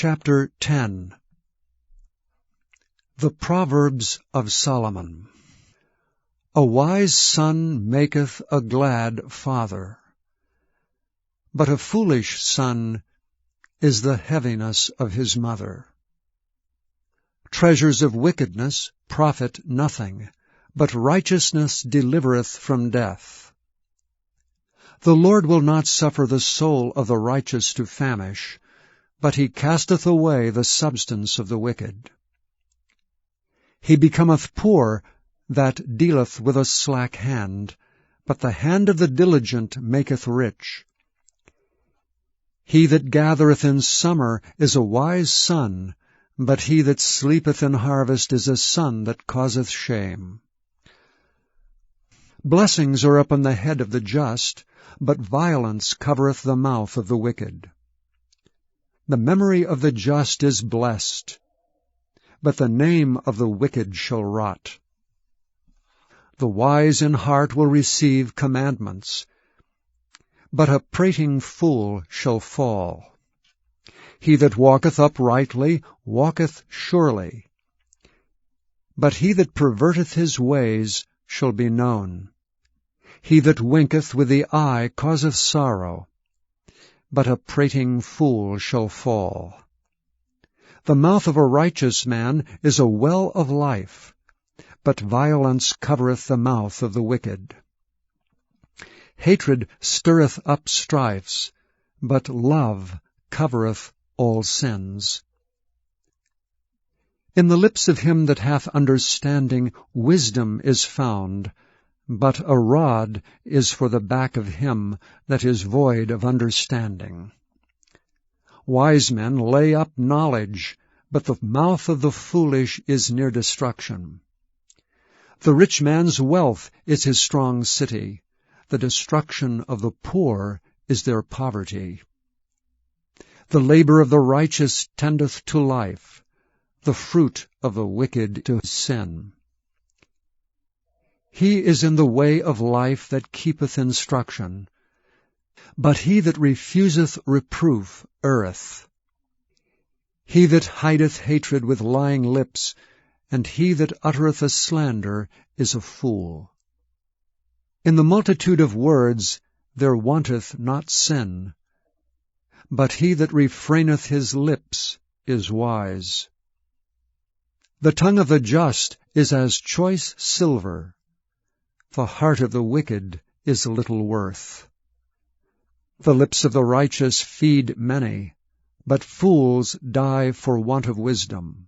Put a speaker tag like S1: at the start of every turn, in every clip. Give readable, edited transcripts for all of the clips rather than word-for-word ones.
S1: Chapter 10. The Proverbs of Solomon. A wise son maketh a glad father, but a foolish son is the heaviness of his mother. Treasures of wickedness profit nothing, but righteousness delivereth from death. The Lord will not suffer the soul of the righteous to famish, but he casteth away the substance of the wicked. He becometh poor that dealeth with a slack hand, but the hand of the diligent maketh rich. He that gathereth in summer is a wise son, but he that sleepeth in harvest is a son that causeth shame. Blessings are upon the head of the just, but violence covereth the mouth of the wicked. The memory of the just is blessed, but the name of the wicked shall rot. The wise in heart will receive commandments, but a prating fool shall fall. He that walketh uprightly walketh surely, but he that perverteth his ways shall be known. He that winketh with the eye causeth sorrow, but a prating fool shall fall. The mouth of a righteous man is a well of life, but violence covereth the mouth of the wicked. Hatred stirreth up strifes, but love covereth all sins. In the lips of him that hath understanding wisdom is found, but a rod is for the back of him that is void of understanding. Wise men lay up knowledge, but the mouth of the foolish is near destruction. The rich man's wealth is his strong city. The destruction of the poor is their poverty. The labor of the righteous tendeth to life, the fruit of the wicked to sin. He is in the way of life that keepeth instruction, but he that refuseth reproof erreth. He that hideth hatred with lying lips, and he that uttereth a slander is a fool. In the multitude of words there wanteth not sin, but he that refraineth his lips is wise. The tongue of the just is as choice silver, the heart of the wicked is little worth. The lips of the righteous feed many, but fools die for want of wisdom.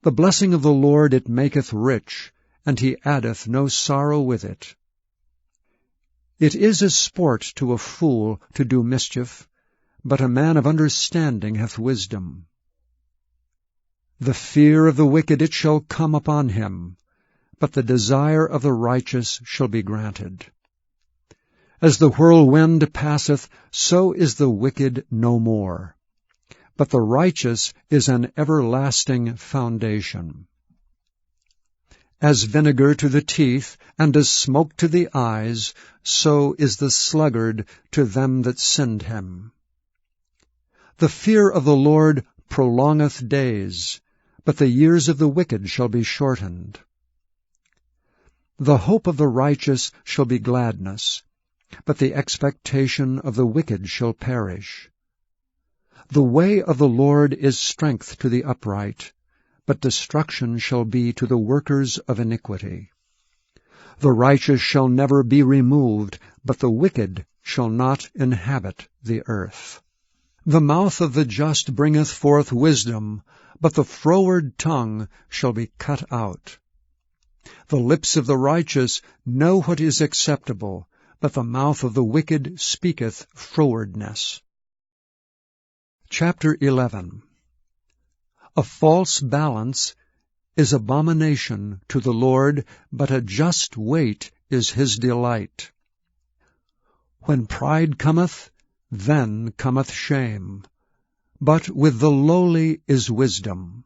S1: The blessing of the Lord it maketh rich, and he addeth no sorrow with it. It is a sport to a fool to do mischief, but a man of understanding hath wisdom. The fear of the wicked it shall come upon him, but the desire of the righteous shall be granted. As the whirlwind passeth, so is the wicked no more, but the righteous is an everlasting foundation. As vinegar to the teeth, and as smoke to the eyes, so is the sluggard to them that send him. The fear of the Lord prolongeth days, but the years of the wicked shall be shortened. The hope of the righteous shall be gladness, but the expectation of the wicked shall perish. The way of the Lord is strength to the upright, but destruction shall be to the workers of iniquity. The righteous shall never be removed, but the wicked shall not inhabit the earth. The mouth of the just bringeth forth wisdom, but the froward tongue shall be cut out. The lips of the righteous know what is acceptable, but the mouth of the wicked speaketh frowardness. Chapter 11. A false balance is abomination to the Lord, but a just weight is his delight. When pride cometh, then cometh shame, but with the lowly is wisdom.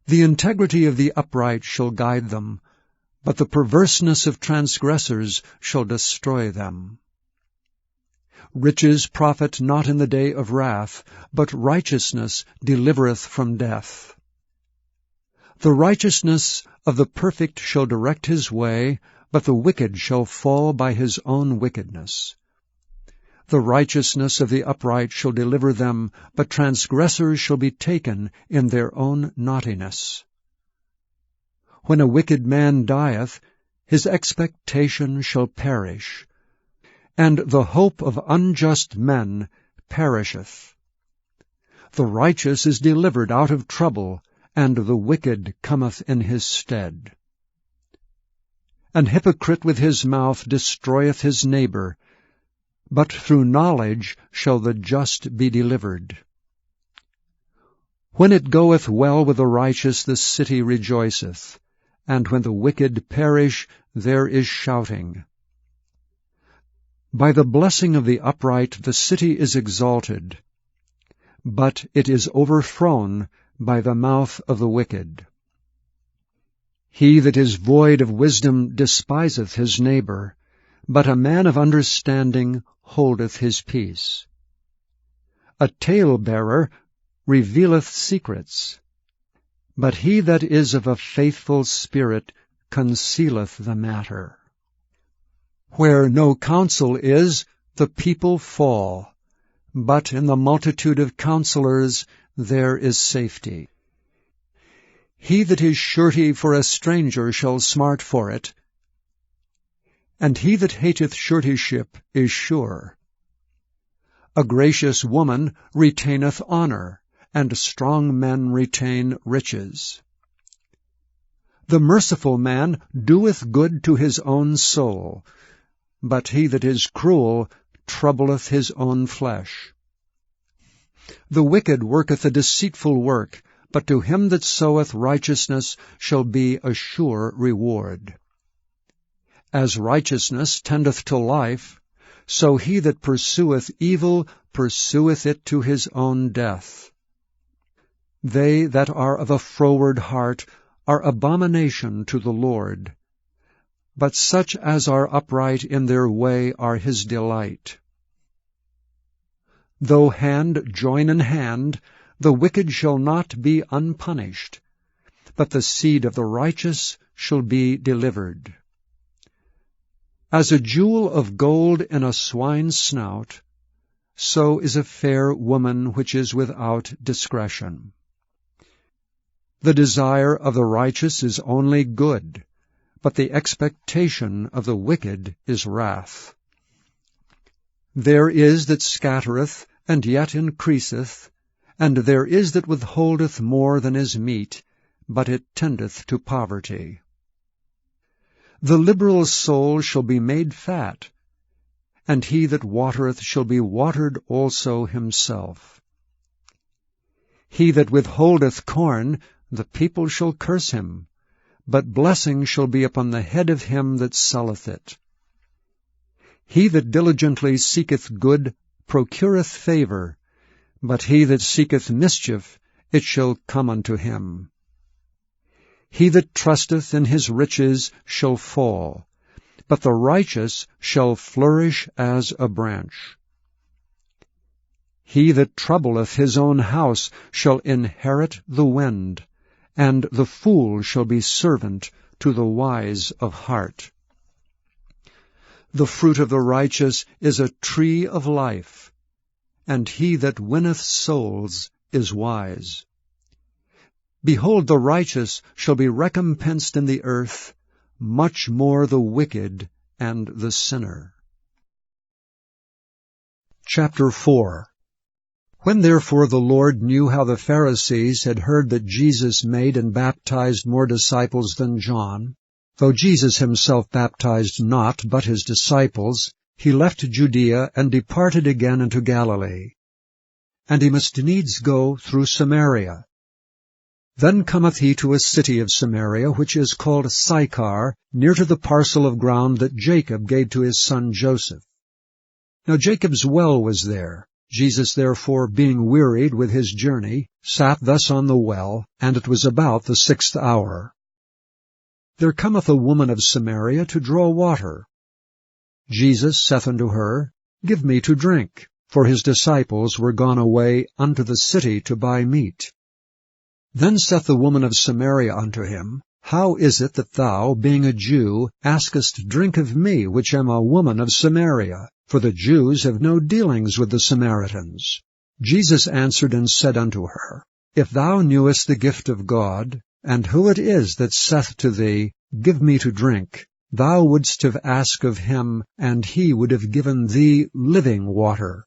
S1: The integrity of the upright shall guide them, but the perverseness of transgressors shall destroy them. Riches profit not in the day of wrath, but righteousness delivereth from death. The righteousness of the perfect shall direct his way, but the wicked shall fall by his own wickedness. The righteousness of the upright shall deliver them, but transgressors shall be taken in their own naughtiness. When a wicked man dieth, his expectation shall perish, and the hope of unjust men perisheth. The righteous is delivered out of trouble, and the wicked cometh in his stead. An hypocrite with his mouth destroyeth his neighbor, but through knowledge shall the just be delivered. When it goeth well with the righteous, the city rejoiceth, and when the wicked perish, there is shouting. By the blessing of the upright the city is exalted, but it is overthrown by the mouth of the wicked. He that is void of wisdom despiseth his neighbor, but a man of understanding holdeth his peace. A talebearer revealeth secrets, but he that is of a faithful spirit concealeth the matter. Where no counsel is, the people fall, but in the multitude of counselors there is safety. He that is surety for a stranger shall smart for it, and he that hateth suretyship is sure. A gracious woman retaineth honor, and strong men retain riches. The merciful man doeth good to his own soul, but he that is cruel troubleth his own flesh. The wicked worketh a deceitful work, but to him that soweth righteousness shall be a sure reward. As righteousness tendeth to life, so he that pursueth evil pursueth it to his own death. They that are of a froward heart are abomination to the Lord, but such as are upright in their way are his delight. Though hand join in hand, the wicked shall not be unpunished, but the seed of the righteous shall be delivered. As a jewel of gold in a swine's snout, so is a fair woman which is without discretion. The desire of the righteous is only good, but the expectation of the wicked is wrath. There is that scattereth, and yet increaseth, and there is that withholdeth more than is meet, but it tendeth to poverty. The liberal soul shall be made fat, and he that watereth shall be watered also himself. He that withholdeth corn, the people shall curse him, but blessing shall be upon the head of him that selleth it. He that diligently seeketh good procureth favor, but he that seeketh mischief, it shall come unto him. He that trusteth in his riches shall fall, but the righteous shall flourish as a branch. He that troubleth his own house shall inherit the wind, and the fool shall be servant to the wise of heart. The fruit of the righteous is a tree of life, and he that winneth souls is wise. Behold, the righteous shall be recompensed in the earth, much more the wicked and the sinner. Chapter 4. When therefore the Lord knew how the Pharisees had heard that Jesus made and baptized more disciples than John, though Jesus himself baptized not, but his disciples, he left Judea and departed again into Galilee. And he must needs go through Samaria. Then cometh he to a city of Samaria, which is called Sychar, near to the parcel of ground that Jacob gave to his son Joseph. Now Jacob's well was there. Jesus therefore, being wearied with his journey, sat thus on the well, and it was about the 6th hour. There cometh a woman of Samaria to draw water. Jesus saith unto her, Give me to drink. For his disciples were gone away unto the city to buy meat. Then saith the woman of Samaria unto him, How is it that thou, being a Jew, askest drink of me, which am a woman of Samaria? For the Jews have no dealings with the Samaritans. Jesus answered and said unto her, If thou knewest the gift of God, and who it is that saith to thee, Give me to drink, thou wouldst have asked of him, and he would have given thee living water.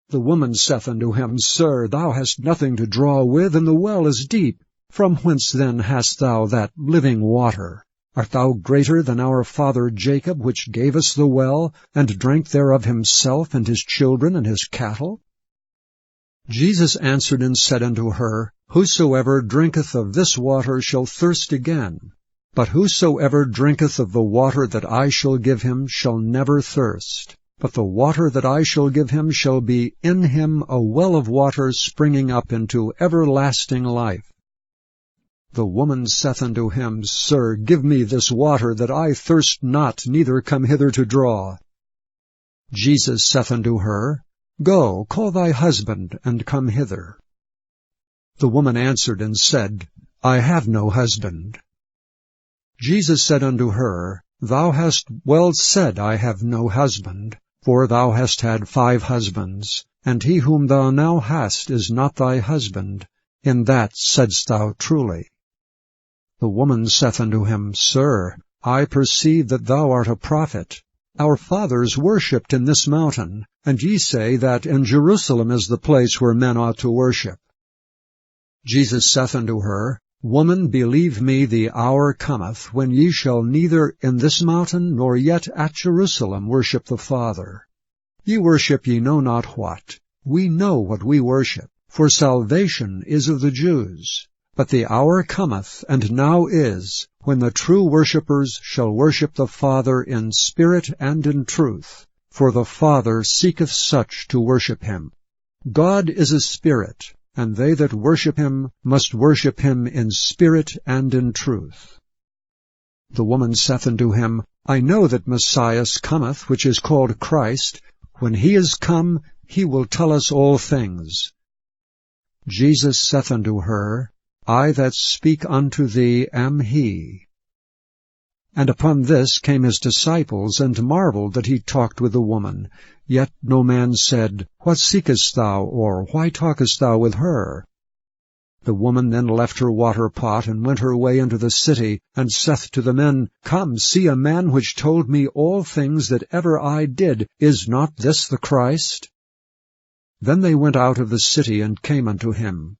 S1: The woman saith unto him, Sir, thou hast nothing to draw with, and the well is deep. From whence then hast thou that living water? Art thou greater than our father Jacob, which gave us the well, and drank thereof himself, and his children, and his cattle? Jesus answered and said unto her, Whosoever drinketh of this water shall thirst again. But whosoever drinketh of the water that I shall give him shall never thirst. But the water that I shall give him shall be in him a well of water springing up into everlasting life. The woman saith unto him, Sir, give me this water, that I thirst not, neither come hither to draw. Jesus saith unto her, Go, call thy husband, and come hither. The woman answered and said, I have no husband. Jesus said unto her, Thou hast well said, I have no husband. For thou hast had 5 husbands, and he whom thou now hast is not thy husband. In that saidst thou truly. The woman saith unto him, Sir, I perceive that thou art a prophet. Our fathers worshipped in this mountain, and ye say that in Jerusalem is the place where men ought to worship. Jesus saith unto her, Woman, believe me, the hour cometh, when ye shall neither in this mountain nor yet at Jerusalem worship the Father. Ye worship ye know not what. We know what we worship, for salvation is of the Jews. But the hour cometh, and now is, when the true worshippers shall worship the Father in spirit and in truth, for the Father seeketh such to worship him. God is a spirit, and they that worship him must worship him in spirit and in truth. The woman saith unto him, I know that Messias cometh, which is called Christ. When he is come, he will tell us all things. Jesus saith unto her, I that speak unto thee am he. And upon this came his disciples, and marveled that he talked with the woman. Yet no man said, What seekest thou? Or why talkest thou with her? The woman then left her water pot, and went her way into the city, and saith to the men, Come, see a man which told me all things that ever I did. Is not this the Christ? Then they went out of the city, and came unto him.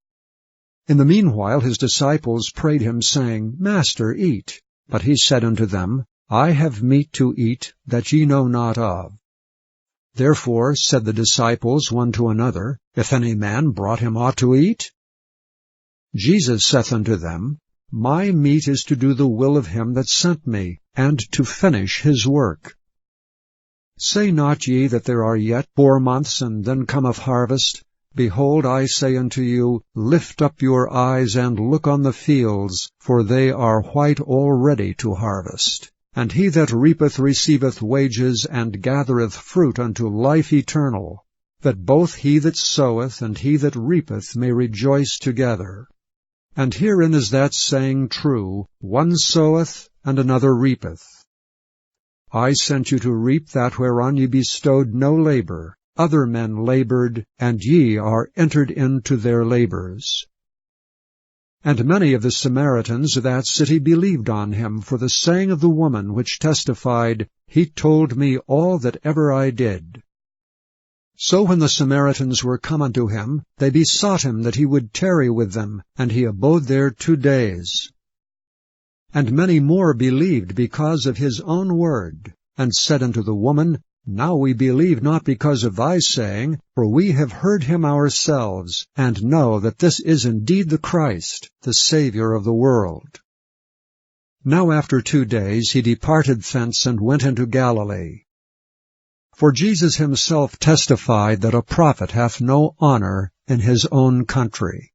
S1: In the meanwhile his disciples prayed him, saying, Master, eat. But he said unto them, I have meat to eat, that ye know not of. Therefore said the disciples one to another, If any man brought him aught to eat? Jesus saith unto them, My meat is to do the will of him that sent me, and to finish his work. Say not ye that there are yet 4 months, and then cometh harvest? Behold, I say unto you, Lift up your eyes, and look on the fields, for they are white already to harvest. And he that reapeth receiveth wages, and gathereth fruit unto life eternal, that both he that soweth and he that reapeth may rejoice together. And herein is that saying true, One soweth, and another reapeth. I sent you to reap that whereon ye bestowed no labor. Other men labored, and ye are entered into their labors. And many of the Samaritans of that city believed on him for the saying of the woman, which testified, He told me all that ever I did. So when the Samaritans were come unto him, they besought him that he would tarry with them, and he abode there 2 days. And many more believed because of his own word, and said unto the woman, Now we believe not because of thy saying, for we have heard him ourselves, and know that this is indeed the Christ, the Saviour of the world. Now after 2 days he departed thence, and went into Galilee. For Jesus himself testified that a prophet hath no honor in his own country.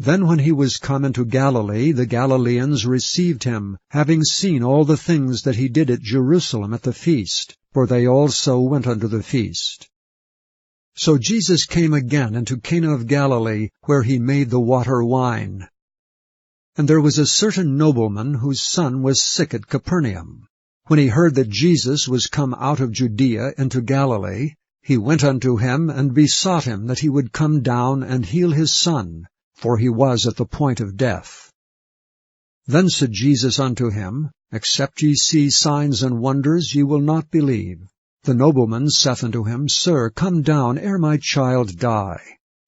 S1: Then when he was come into Galilee, the Galileans received him, having seen all the things that he did at Jerusalem at the feast, for they also went unto the feast. So Jesus came again into Cana of Galilee, where he made the water wine. And there was a certain nobleman whose son was sick at Capernaum. When he heard that Jesus was come out of Judea into Galilee, he went unto him, and besought him that he would come down and heal his son, for he was at the point of death. Then said Jesus unto him, Except ye see signs and wonders, ye will not believe. The nobleman saith unto him, Sir, come down ere my child die.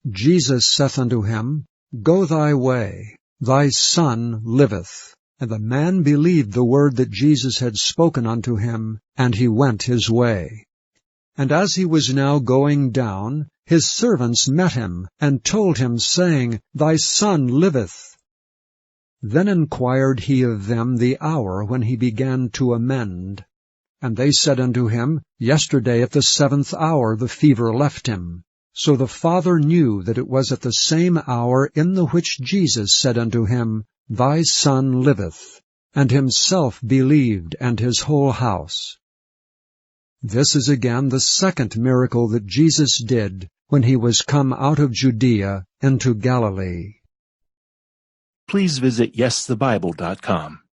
S1: Jesus saith unto him, Go thy way, thy son liveth. And the man believed the word that Jesus had spoken unto him, and he went his way. And as he was now going down, his servants met him, and told him, saying, Thy son liveth. Then inquired he of them the hour when he began to amend. And they said unto him, Yesterday at the 7th hour the fever left him. So the father knew that it was at the same hour in the which Jesus said unto him, Thy son liveth, and himself believed, and his whole house. This is again the second miracle that Jesus did when he was come out of Judea into Galilee.
S2: Please visit YesTheBible.com.